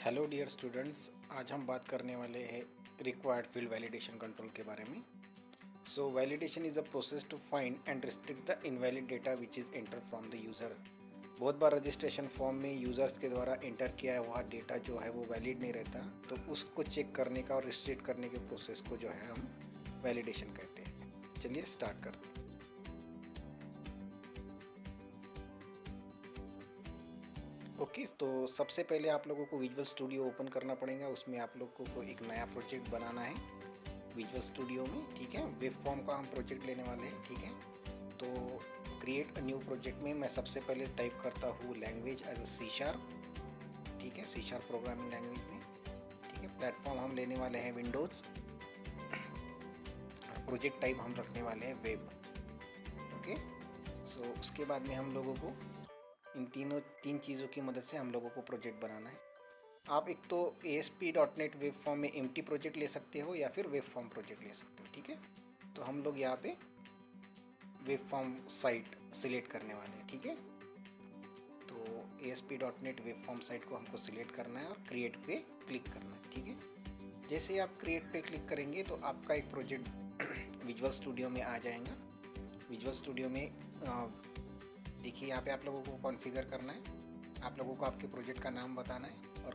Hello dear students, आज हम बात करने वाले हैं रिक्वायर्ड फील्ड वैलिडेशन कंट्रोल के बारे में। So validation is a process to find and restrict the invalid data which is enter from the user. बहुत बार रजिस्ट्रेशन फॉर्म में यूज़र्स के द्वारा एंटर किया हुआ डेटा जो है वो वैलिड नहीं रहता, तो उसको चेक करने का और रिस्ट्रिक्ट करने के प्रोसेस को जो है हम वैलिडेशन कहते हैं। चलिए स्टार्ट करते हैं। ओके, तो सबसे पहले आप लोगों को विजुअल स्टूडियो ओपन करना पड़ेगा। उसमें आप लोगों को एक नया प्रोजेक्ट बनाना है विजुअल स्टूडियो में, ठीक है। वेब फॉर्म का हम प्रोजेक्ट लेने वाले हैं, ठीक है। तो क्रिएट अ न्यू प्रोजेक्ट में मैं सबसे पहले टाइप करता हूँ लैंग्वेज एज अ C#, ठीक है, C# प्रोग्रामिंग लैंग्वेज में, ठीक है। प्लेटफॉर्म हम लेने वाले हैं विंडोज़। प्रोजेक्ट टाइप हम रखने वाले हैं वेब, ओके। सो उसके बाद में हम लोगों को इन तीन चीज़ों की मदद से हम लोगों को प्रोजेक्ट बनाना है। आप एक तो ASP.NET वेब फॉर्म में एम्प्टी प्रोजेक्ट ले सकते हो या फिर वेब फॉर्म प्रोजेक्ट ले सकते हो, ठीक है। तो हम लोग यहाँ पे वेब फॉर्म साइट सिलेक्ट करने वाले हैं, ठीक है। तो ASP.NEट वेब फॉर्म साइट को हमको सिलेक्ट करना है और क्रिएट पे क्लिक करना है, ठीक है। जैसे ही आप क्रिएट पे क्लिक करेंगे तो आपका एक प्रोजेक्ट विजुअल स्टूडियो में आ जाएगा। विजुअल स्टूडियो में देखिए यहाँ पे आप लोगों को कॉन्फ़िगर करना है। आप लोगों को आपके प्रोजेक्ट का नाम बताना है और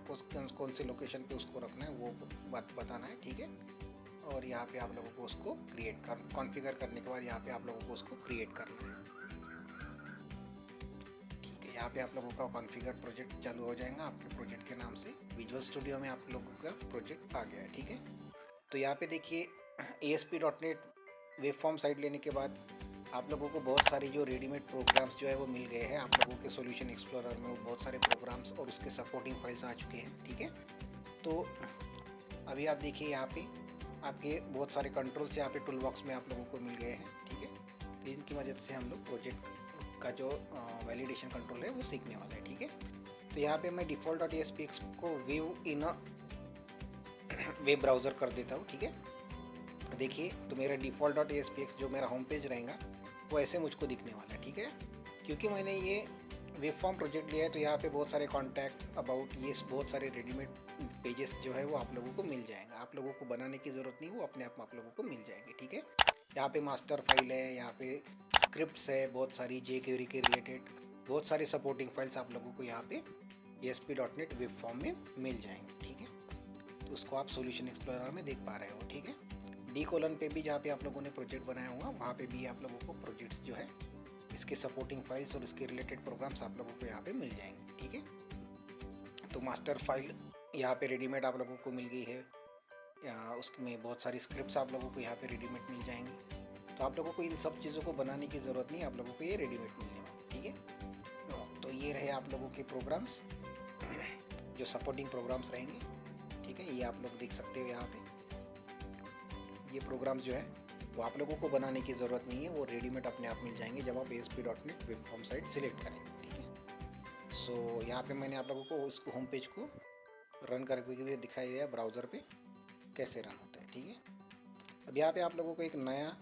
कौन से लोकेशन पे उसको रखना है वो बात बताना है, ठीक है। और यहाँ पे आप लोगों को उसको कॉन्फ़िगर करने के बाद यहाँ पे आप लोगों को उसको क्रिएट करना है, ठीक है। यहाँ पे आप लोगों का कॉन्फ़िगर प्रोजेक्ट चालू हो जाएगा आपके प्रोजेक्ट के नाम से। विजुअल स्टूडियो में आप लोगों का प्रोजेक्ट आ गया है, ठीक है। तो यहाँ पे देखिए ASP.NEट वेब फॉर्म साइट लेने के बाद आप लोगों को बहुत सारे जो रेडीमेड प्रोग्राम्स जो है वो मिल गए हैं। आप लोगों के सॉल्यूशन एक्सप्लोरर में वो बहुत सारे प्रोग्राम्स और उसके सपोर्टिंग फाइल्स आ चुके हैं, ठीक है। तो अभी आप देखिए यहाँ पे आपके बहुत सारे कंट्रोल्स यहाँ पे टूल बॉक्स में आप लोगों को मिल गए हैं, ठीक है। तो इनकी मदद से हम लोग प्रोजेक्ट का जो वैलिडेशन कंट्रोल है वो सीखने वाले हैं, ठीक है। तो यहाँ पे मैं default.aspx को व्यू इन वेब ब्राउज़र कर देता हूँ, ठीक है। देखिए तो मेरा default.aspx जो मेरा होम पेज रहेगा वो ऐसे मुझको दिखने वाला है, ठीक है। क्योंकि मैंने ये वेब फॉर्म प्रोजेक्ट लिया है तो यहाँ पे बहुत सारे कॉन्टैक्ट्स अबाउट ये बहुत सारे रेडीमेड पेजेस जो है वो आप लोगों को मिल जाएंगे। आप लोगों को बनाने की ज़रूरत नहीं, वो अपने आप लोगों को मिल जाएंगे, ठीक है। यहाँ पे मास्टर फाइल है, यहाँ पे स्क्रिप्ट्स है, बहुत सारी jQuery के रिलेटेड बहुत सारी सपोर्टिंग फाइल्स आप लोगों को यहाँ पे ASP.NET वेब फॉर्म में मिल जाएंगे, ठीक है। तो उसको आप सॉल्यूशन एक्सप्लोरर में देख पा रहे हो, ठीक है। D: पे भी जहाँ पे आप लोगों ने प्रोजेक्ट बनाया हुआ वहाँ पे भी आप लोगों को प्रोजेक्ट्स जो है इसके सपोर्टिंग फाइल्स और इसके रिलेटेड प्रोग्राम्स आप लोगों को यहाँ पे मिल जाएंगे, ठीक है। तो मास्टर फाइल यहाँ पे रेडीमेड आप लोगों को मिल गई है, उसमें बहुत सारी स्क्रिप्ट्स आप लोगों को यहाँ पे रेडीमेड मिल जाएंगी। तो आप लोगों को इन सब चीज़ों को बनाने की ज़रूरत नहीं, आप लोगों को ये रेडीमेड मिलने वाला, ठीक है। तो ये रहे आप लोगों के प्रोग्राम्स जो सपोर्टिंग प्रोग्राम्स रहेंगे, ठीक है। ये आप लोग देख सकते हो यहाँ पे ये प्रोग्राम्स जो है वो आप लोगों को बनाने की ज़रूरत नहीं है, वो रेडीमेड अपने आप मिल जाएंगे जब आप ASP.NET web form site select करेंगे, ठीक है। सो यहाँ पे मैंने आप लोगों को उसको होम पेज को रन करके भी दिखाई दिया ब्राउज़र पे कैसे रन होता है, ठीक है। अब यहाँ पे आप लोगों को एक नया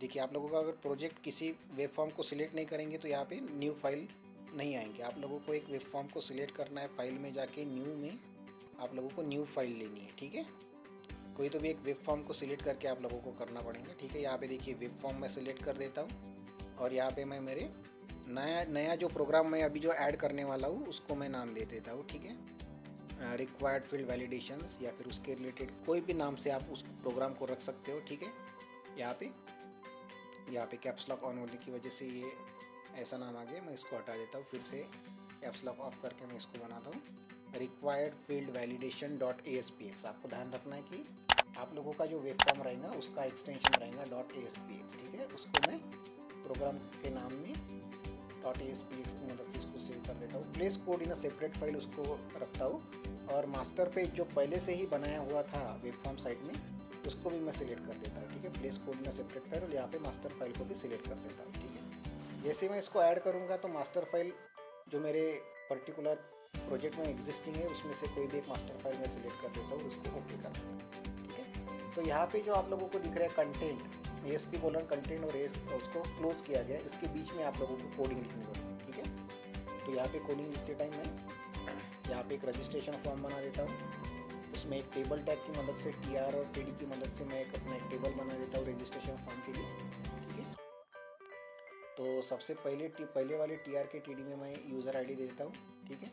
देखिए, आप लोगों का अगर प्रोजेक्ट किसी वेब फॉर्म को सिलेक्ट नहीं करेंगे तो यहाँ पे न्यू फाइल नहीं आएंगे। आप लोगों को एक वेब फॉर्म को सिलेक्ट करना है, फाइल में जाके न्यू में आप लोगों को न्यू फाइल लेनी है, ठीक है। कोई तो भी एक वेब फॉर्म को सिलेक्ट करके आप लोगों को करना पड़ेगा, ठीक है। यहाँ पे देखिए वेब फॉर्म मैं सिलेक्ट कर देता हूँ और यहाँ पे मैं मेरे नया जो प्रोग्राम मैं अभी जो ऐड करने वाला हूँ उसको मैं नाम दे देता हूँ, ठीक है। रिक्वायर्ड फील्ड वैलिडेशंस या फिर उसके रिलेटेड कोई भी नाम से आप उस प्रोग्राम को रख सकते हो, ठीक है। यहाँ पे कैप्स लॉक ऑन होने की वजह से ये ऐसा नाम आ गया, मैं इसको हटा देता हूँ। फिर से कैप्स लॉक ऑफ करके मैं इसको बनाता हूँ रिक्वायर्ड फील्ड वैलिडेशन .aspx। आपको ध्यान रखना है कि आप लोगों का जो वेब फॉर्म रहेगा उसका एक्सटेंशन रहेगा .aspx, ठीक है। उसको मैं प्रोग्राम के नाम में .aspx की मदद से उसको सेव कर देता हूँ। Place code in a separate file उसको रखता हूँ और मास्टर पेज जो पहले से ही बनाया हुआ था वेब फॉर्म साइट में उसको भी मैं सिलेक्ट कर देता हूँ, ठीक है। Place code in a separate file और यहाँ पे मास्टर फाइल को भी सिलेक्ट कर देता हूँ, ठीक है। जैसे मैं इसको ऐड करूँगा तो मास्टर फाइल जो मेरे पर्टिकुलर प्रोजेक्ट में एग्जिस्टिंग है उसमें से कोई भी एक मास्टर फाइल में सिलेक्ट कर देता हूँ, उसको ओके कर देता हूँ, ठीक है। तो यहाँ पे जो आप लोगों को दिख रहा है कंटेंट ASP:कंटेंट और उसको क्लोज किया गया, इसके बीच में आप लोगों को कोडिंग लिखनी पड़ेगी, ठीक है। तो यहाँ पे कोडिंग लिखते टाइम मैं यहाँ यहाँ पे एक रजिस्ट्रेशन फॉर्म बना देता हूँ। उसमें एक टेबल टैग की मदद से TR और TD की मदद से मैं एक अपना एक टेबल बना देता हूँ रजिस्ट्रेशन फॉर्म के लिए, ठीक है। तो सबसे पहले वाले TR के TD में मैं यूज़र ID दे देता हूँ, ठीक है।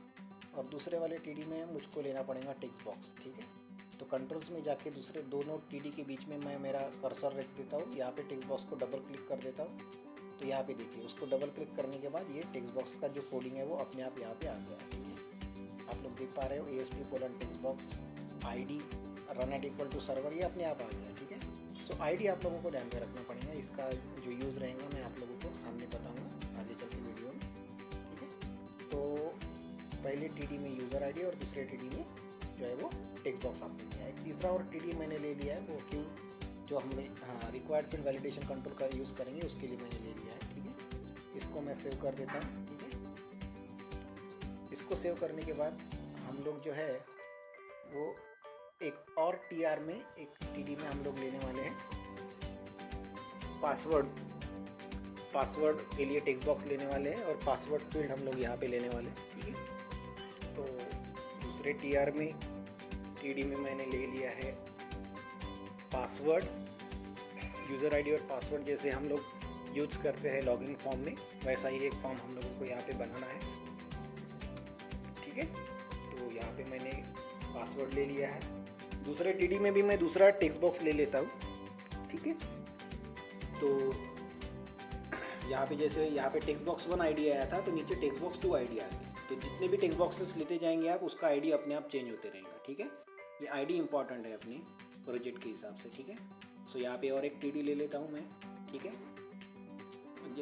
और दूसरे वाले TD में मुझको लेना पड़ेगा टेक्स्ट बॉक्स, ठीक है। तो कंट्रोल्स में जाके दूसरे दोनों TD के बीच में मैं मेरा कर्सर रख देता हूँ। यहाँ पे टेक्स्ट बॉक्स को डबल क्लिक कर देता हूँ। तो यहाँ पे देखिए, उसको डबल क्लिक करने के बाद ये टेक्स्ट बॉक्स का जो कोडिंग है वो अपने आप यहाँ पे आ गया है, ठीक है। आप लोग देख पा रहे हो ASP: text box ID run at equal to server, ये अपने आप आ गया, ठीक है। सो ID आप लोगों को ध्यान में रखना पड़ेगा। इसका जो यूज़ रहेगा मैं आप लोगों को सामने बताऊँगा आगे चल के वीडियो में, ठीक है। तो पहले TD में यूज़र ID और दूसरे TD में जो है वो टेक्स्ट बॉक्स आपने लिया है। एक तीसरा और TD मैंने ले लिया है, वो क्यों जो हम रिक्वायर्ड फील्ड वैलिडेशन कंट्रोल का यूज़ करेंगे उसके लिए मैंने ले लिया है, ठीक है। इसको मैं सेव कर देता हूँ, ठीक है। इसको सेव करने के बाद हम लोग जो है वो एक और TR में एक TD में हम लोग लेने वाले हैं पासवर्ड के लिए टेक्स्ट बॉक्स लेने वाले हैं और पासवर्ड फील्ड हम लोग यहाँ पे लेने वाले हैं, ठीक है। तो दूसरे TR में TD में मैंने ले लिया है पासवर्ड, यूज़र ID और पासवर्ड जैसे हम लोग यूज़ करते हैं लॉगिन फॉर्म में, वैसा ही एक फॉर्म हम लोगों को यहाँ पे बनाना है, ठीक है। तो यहाँ पे मैंने पासवर्ड ले लिया है। दूसरे TD में भी मैं दूसरा टेक्स्ट बॉक्स ले लेता हूँ, ठीक है। तो यहाँ पे जैसे यहाँ पे टेक्स्ट बॉक्स 1 ID आया था, तो नीचे टेक्स्ट बॉक्स 2 ID आ गया। तो जितने भी टेक्स्ट बॉक्सेस लेते जाएंगे आप, उसका ID अपने आप चेंज होते रहेगा, ठीक है। ये ID इंपॉर्टेंट है अपने प्रोजेक्ट के हिसाब से, ठीक है। सो यहाँ पे और एक TD ले लेता हूँ मैं, ठीक है।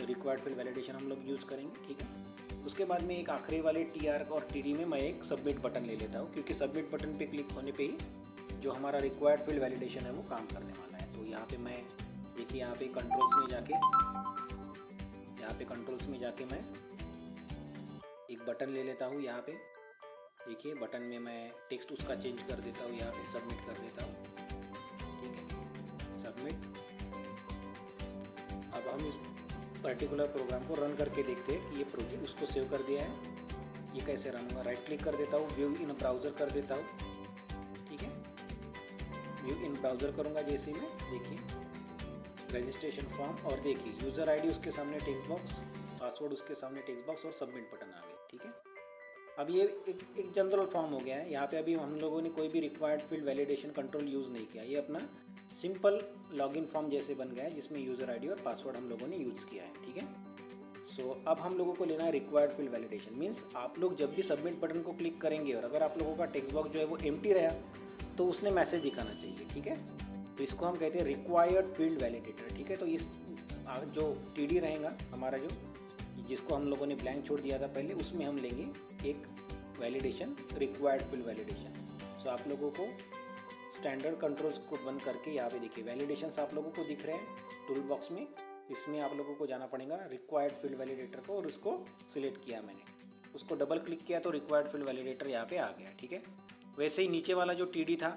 रिक्वायर्ड फील्ड वैलिडेशन हम लोग यूज़ करेंगे, ठीक है। उसके बाद में एक आखिरी वाले TR और TD में मैं एक सबमिट बटन ले लेता हूँ, क्योंकि सबमिट बटन पे क्लिक होने पे ही जो हमारा रिक्वायर्ड फील्ड वैलिडेशन है वो काम करने वाला है। तो यहाँ पे मैं देखिए, यहाँ पे कंट्रोल्स में जाके मैं एक बटन ले लेता हूँ। यहाँ पे देखिए, बटन में मैं टेक्स्ट उसका चेंज कर देता हूँ, यहाँ पे सबमिट कर देता हूँ, ठीक है, सबमिट। अब हम इस पर्टिकुलर प्रोग्राम को रन करके देखते हैं कि ये प्रोजेक्ट उसको सेव कर दिया है। ये कैसे रन होगा, राइट क्लिक कर देता हूँ, व्यू इन ब्राउज़र कर देता हूँ, ठीक है। व्यू इन ब्राउज़र करूँगा जैसे मैं, देखिए रजिस्ट्रेशन फॉर्म, और देखिए यूज़र ID उसके सामने टेक्स्ट बॉक्स, पासवर्ड उसके सामने टेक्स्ट बॉक्स और सबमिट बटन आ गया, ठीक है। अब ये एक जनरल फॉर्म हो गया है। यहाँ पे अभी हम लोगों ने कोई भी required field validation control use नहीं किया। ये अपना सिंपल लॉगिन फॉर्म जैसे बन गया है, जिसमें यूज़र ID और पासवर्ड हम लोगों ने यूज़ किया है, ठीक है। सो अब हम लोगों को लेना है रिक्वायर्ड फील्ड वैलिडेशन। मीन्स आप लोग जब भी सबमिट बटन को क्लिक करेंगे और अगर आप लोगों का टेक्स्ट बॉक्स जो है वो एम्प्टी रहा, तो उसने मैसेज दिखाना चाहिए, ठीक है। तो इसको हम कहते हैं रिक्वायर्ड फील्ड वैलिडेटर, ठीक है। तो इस जो TD रहेगा हमारा, जो जिसको हम लोगों ने ब्लैंक छोड़ दिया था पहले, उसमें हम लेंगे एक वैलिडेशन, रिक्वायर्ड फील्ड वैलिडेशन। सो आप लोगों को स्टैंडर्ड कंट्रोल्स को बंद करके यहाँ पे देखिए वैलिडेशंस आप लोगों को दिख रहे हैं टूल बॉक्स में। इसमें आप लोगों को जाना पड़ेगा रिक्वायर्ड फील्ड वैलिडेटर को, और उसको सिलेक्ट किया मैंने, उसको डबल क्लिक किया तो रिक्वायर्ड फील्ड वैलिडेटर यहाँ पे आ गया, ठीक है। वैसे ही नीचे वाला जो TD था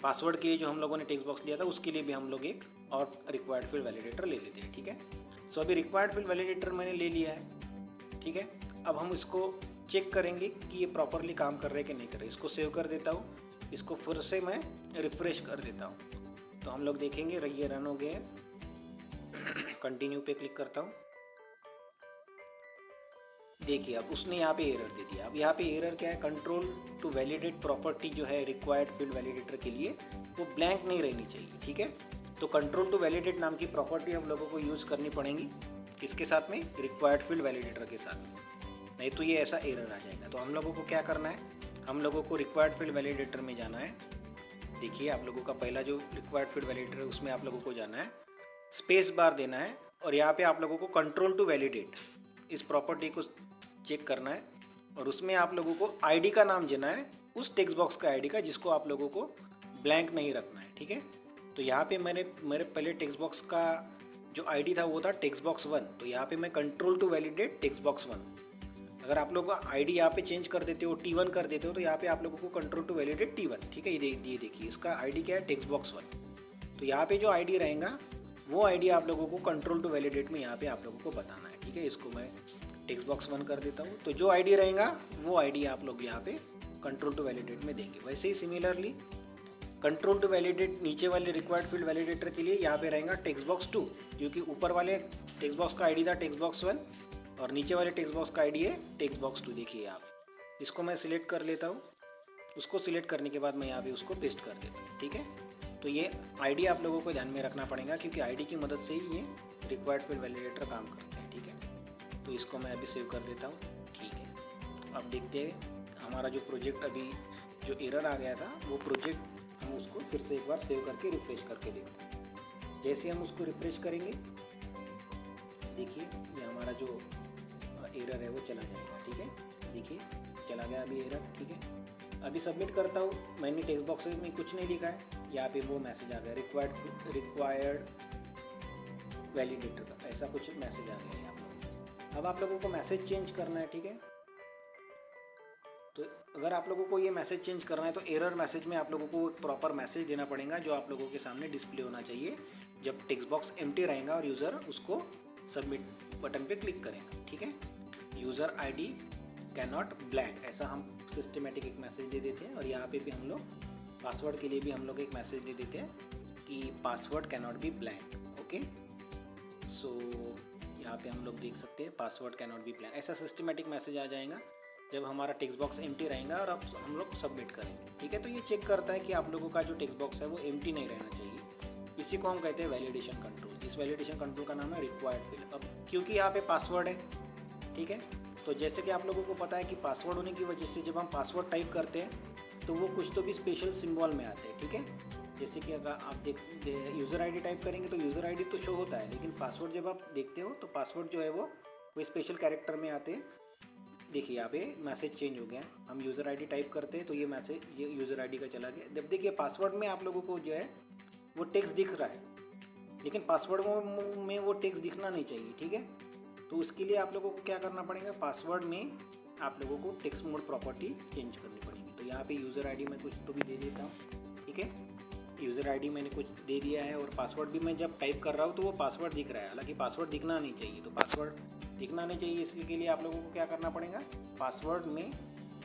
पासवर्ड के लिए, जो हम लोगों ने टेक्स्ट बॉक्स लिया था, उसके लिए भी हम लोग एक और रिक्वायर्ड फील्ड वैलिडेटर ले लेते हैं, ठीक है। सो अभी रिक्वायर्ड फील्ड वैलिडेटर मैंने ले लिया है, ठीक है। अब हम इसको चेक करेंगे कि ये प्रॉपरली काम कर रहे हैं कि नहीं कर रहे। इसको सेव कर देता हूँ, इसको फिर से मैं रिफ्रेश कर देता हूँ, तो हम लोग देखेंगे ये रन हो गए। कंटिन्यू पे क्लिक करता हूँ, देखिए अब उसने यहाँ पे एरर दे दिया। अब यहाँ पे एरर क्या है, कंट्रोल टू वैलिडेट प्रॉपर्टी जो है रिक्वायर्ड फील्ड वैलिडेटर के लिए, वो ब्लैंक नहीं रहनी चाहिए, ठीक है। तो कंट्रोल टू वैलिडेट नाम की प्रॉपर्टी हम लोगों को यूज़ करनी पड़ेगी, किसके साथ में, रिक्वायर्ड फील्ड वैलिडेटर के साथ में, नहीं तो ये ऐसा एरर आ जाएगा। तो हम लोगों को क्या करना है, हम लोगों को रिक्वायर्ड फील्ड वैलिडेटर में जाना है। देखिए आप लोगों का पहला जो रिक्वायर्ड फील्ड वैलिडेटर है उसमें आप लोगों को जाना है, स्पेस बार देना है, और यहाँ पे आप लोगों को कंट्रोल टू वैलिडेट इस प्रॉपर्टी को चेक करना है, और उसमें आप लोगों को ID का नाम देना है, उस टेक्स्ट बॉक्स का ID का जिसको आप लोगों को ब्लैंक नहीं रखना है, ठीक है। तो यहाँ पे मेरे पहले टेक्स्ट बॉक्स का जो ID था वो था टेक्स्ट बॉक्स 1, तो यहाँ पे मैं control to validate text box 1। अगर आप लोगों का ID यहाँ पे चेंज कर देते हो, T1 कर देते हो, तो यहाँ पे आप लोगों को कंट्रोल टू वैलिडेट T1, ठीक है। ये देखिए इसका ID क्या है, टेक्स्ट बॉक्स 1। तो यहाँ पे जो ID रहेगा वो ID आप लोगों को कंट्रोल टू वैलिडेट में यहाँ पे आप लोगों को बताना है, ठीक है। इसको मैं टेक्स्ट बॉक्स 1 कर देता हूँ। तो जो ID रहेगा वो ID आप लोग यहाँ पे कंट्रोल टू वैलिडेट में देंगे। वैसे ही सिमिलरली कंट्रोल टू वैलिडेट नीचे वाले रिक्वायर्ड फील्ड वैलिडेटर के लिए यहाँ पे रहेगा टेक्स्ट बॉक्स 2, क्योंकि ऊपर वाले टेक्स्ट बॉक्स का आईडी था टेक्स्ट बॉक्स 1 और नीचे वाले टेक्स्ट बॉक्स का आईडी है टेक्स्ट बॉक्स 2। देखिए आप, इसको मैं सिलेक्ट कर लेता हूँ। उसको सिलेक्ट करने के बाद मैं यहाँ पे उसको पेस्ट कर देता हूँ। ठीक है, तो ये आईडी आप लोगों को ध्यान में रखना पड़ेगा, क्योंकि आईडी की मदद से ही ये रिक्वायर्ड फील्ड वैलिडेटर काम करते हैं। ठीक है, तो इसको मैं अभी सेव कर देता हूँ। ठीक है, अब देखते हैं हमारा जो प्रोजेक्ट अभी जो एरर आ गया था वो प्रोजेक्ट हम उसको फिर से एक बार सेव करके रिफ्रेश करके देखते हैं। जैसे हम उसको रिफ्रेश करेंगे, देखिए ये हमारा जो एरर है वो चला जाएगा। ठीक है, देखिए चला गया अभी एरर। ठीक है, अभी सबमिट करता हूँ। मैंने टेक्स्ट बॉक्स में कुछ नहीं लिखा है, यहाँ पे वो मैसेज आ गया रिक्वायर्ड वैलिडेटर का, ऐसा कुछ मैसेज आ गया यहाँ पर। अब आप लोगों को मैसेज चेंज करना है। ठीक है, तो अगर आप लोगों को ये मैसेज चेंज करना है तो एरर मैसेज में आप लोगों को प्रॉपर मैसेज देना पड़ेगा, जो आप लोगों के सामने डिस्प्ले होना चाहिए जब टेक्स्ट बॉक्स एम्प्टी रहेगा और यूज़र उसको सबमिट बटन पे क्लिक करेगा। ठीक है, user ID can not blank, ऐसा हम सिस्टमेटिक एक मैसेज दे देते हैं। और यहाँ पे भी हम लोग पासवर्ड के लिए भी हम लोग एक मैसेज दे देते हैं कि password can not be blank. Okay, so यहाँ पे हम लोग देख सकते हैं password can not be blank, ऐसा सिस्टमेटिक मैसेज आ जाएगा जब हमारा टेक्स्ट बॉक्स एम्प्टी रहेगा और अब हम लोग सबमिट करेंगे। ठीक है, तो ये चेक करता है कि आप लोगों का जो टेक्स्ट बॉक्स है वो एम्प्टी नहीं रहना चाहिए। इसी को हम कहते हैं वैलिडेशन कंट्रोल। इस वैलिडेशन कंट्रोल का नाम है रिक्वायर्ड फील्ड। अब क्योंकि यहाँ पे पासवर्ड है, ठीक है, तो जैसे कि आप लोगों को पता है कि पासवर्ड होने की वजह से जब हम पासवर्ड टाइप करते हैं तो वो कुछ तो भी स्पेशल सिंबल में आते हैं। ठीक है, जैसे कि अगर आप यूज़र आईडी टाइप करेंगे तो यूज़र आईडी तो शो होता है, लेकिन पासवर्ड जब आप देखते हो तो पासवर्ड जो है वो स्पेशल कैरेक्टर में आते हैं। देखिए यहाँ पे मैसेज चेंज हो गया, हम यूज़र आईडी टाइप करते हैं तो ये मैसेज ये यूज़र आईडी का चला गया। जब देखिए पासवर्ड में आप लोगों को जो है वो टेक्स्ट दिख रहा है, लेकिन पासवर्ड में वो टेक्स्ट दिखना नहीं चाहिए। ठीक है, तो उसके लिए आप लोगों को क्या करना पड़ेगा, पासवर्ड में आप लोगों को टेक्स्ट मोड प्रॉपर्टी चेंज करनी पड़ेगी। तो यहाँ पे यूज़र आईडी मैं कुछ तो भी दे देता हूँ। ठीक है, यूज़र आईडी मैंने कुछ दे दिया है और पासवर्ड भी मैं जब टाइप कर रहा हूँ तो वो पासवर्ड दिख रहा है, हालांकि पासवर्ड दिखना नहीं चाहिए। तो पासवर्ड दिखना नहीं चाहिए, इसके लिए आप लोगों को क्या करना पड़ेगा, पासवर्ड में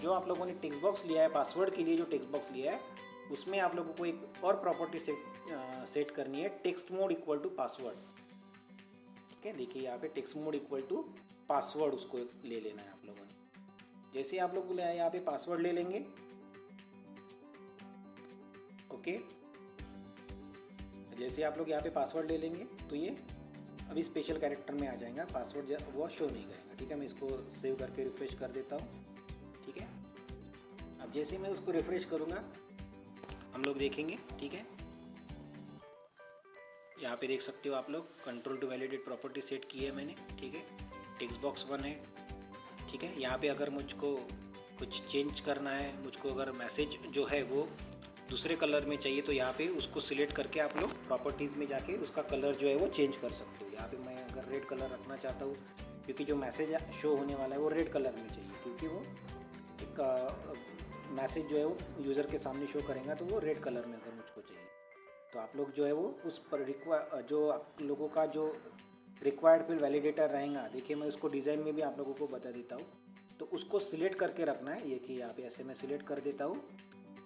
जो आप लोगों ने टेक्स्ट बॉक्स लिया है, पासवर्ड के लिए जो टेक्स्ट बॉक्स लिया है उसमें आप लोगों को एक और प्रॉपर्टी सेट करनी है, text mode equal to password. ठीक है, देखिए यहाँ पे text mode equal to password उसको ले लेना है आप लोगों ने। जैसे आप लोग यहाँ पे पासवर्ड ले लेंगे, ओके, जैसे आप लोग यहाँ पे पासवर्ड ले लेंगे तो ये अभी स्पेशल कैरेक्टर में आ जाएगा, पासवर्ड वो शो नहीं करेगा। ठीक है, मैं इसको सेव करके रिफ्रेश कर देता हूँ। ठीक है, अब जैसे मैं उसको रिफ्रेश करूँगा हम लोग देखेंगे। ठीक है, यहाँ पे देख सकते हो आप लोग control to validate property set की है मैंने। ठीक है, टेक्स्ट बॉक्स 1 है। ठीक है, यहाँ पे अगर मुझको कुछ चेंज करना है, मुझको अगर मैसेज जो है वो दूसरे कलर में चाहिए तो यहाँ पे उसको सिलेक्ट करके आप लोग प्रॉपर्टीज़ में जाके उसका कलर जो है वो चेंज कर सकते हो। यहाँ पे मैं अगर रेड कलर रखना चाहता हूँ, क्योंकि जो मैसेज शो होने वाला है वो रेड कलर में चाहिए, क्योंकि वो एक मैसेज जो है वो यूज़र के सामने शो करेगा तो वो रेड कलर में अगर मुझको चाहिए तो आप लोग जो है वो उस पर जो आप लोगों का जो रिक्वायर्ड फील्ड वैलिडेटर रहेगा, देखिए मैं उसको डिज़ाइन में भी आप लोगों को बता देता हूँ। तो उसको सिलेक्ट करके रखना है, ये कि यहाँ पे ऐसे मैं सिलेक्ट कर देता हूँ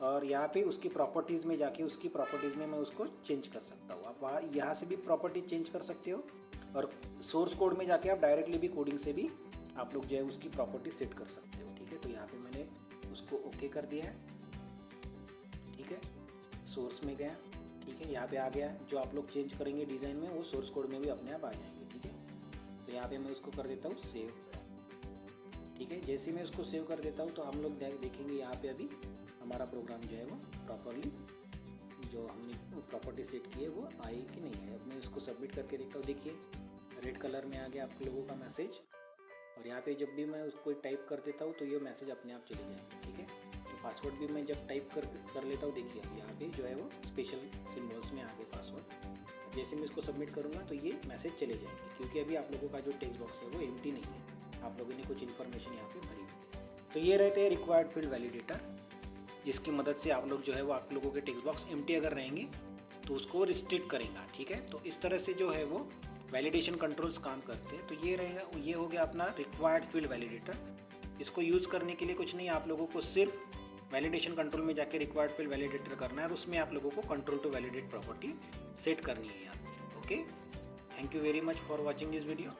और यहाँ पे उसकी प्रॉपर्टीज़ में जाके उसकी प्रॉपर्टीज़ में मैं उसको चेंज कर सकता हूँ। आप वहाँ यहाँ से भी प्रॉपर्टी चेंज कर सकते हो और सोर्स कोड में जाके आप डायरेक्टली भी कोडिंग से भी आप लोग जो है उसकी प्रॉपर्टी सेट कर सकते हो। ठीक है, तो यहाँ पे मैंने उसको ओके कर दिया है। ठीक है, सोर्स में गया। ठीक है, यहाँ पे आ गया, जो आप लोग चेंज करेंगे डिज़ाइन में वो सोर्स कोड में भी अपने आप आ जाएंगे। ठीक है, तो यहाँ पे मैं उसको कर देता हूँ सेव। ठीक है, जैसे मैं उसको सेव कर देता हूँ तो हम लोग देखेंगे यहाँ पे अभी हमारा प्रोग्राम जो है वो प्रॉपरली जो हमने प्रॉपर्टी सेट की है वो आई कि नहीं है। अब मैं उसको सबमिट करके देखता हूँ, देखिए रेड कलर में आ गया आप लोगों का मैसेज और यहाँ पे जब भी मैं उसको टाइप कर देता हूँ तो ये मैसेज अपने आप चले जाएंगे। ठीक है, तो पासवर्ड भी मैं जब टाइप कर लेता हूँ, देखिए अब यहाँ पे जो है वो स्पेशल सिम्बल्स में आ गए पासवर्ड। जैसे मैं इसको सबमिट करूँगा तो ये मैसेज चले जाएंगे, क्योंकि अभी आप लोगों का जो टेक्स्ट बॉक्स है वो एम्प्टी नहीं है, आप लोगों ने कुछ इन्फॉर्मेशन यहाँ पे भरी। तो ये रहते हैं रिक्वायर्ड फील्ड वैलिडेटर, जिसकी मदद से आप लोग जो है वो आप लोगों के टेक्स्ट बॉक्स एम्प्टी अगर रहेंगे तो उसको रिस्ट्रिक्ट करेगा। ठीक है, तो इस तरह से जो है वो वैलिडेशन कंट्रोल्स काम करते हैं। तो ये रहेगा, ये हो गया अपना रिक्वायर्ड फील्ड वैलिडेटर। इसको यूज़ करने के लिए कुछ नहीं, आप लोगों को सिर्फ वैलिडेशन कंट्रोल में जाके रिक्वायर्ड फील्ड वैलिडेटर करना है और उसमें आप लोगों को control to validate property set करनी है यहाँ से। Okay, thank you very much for watching this video.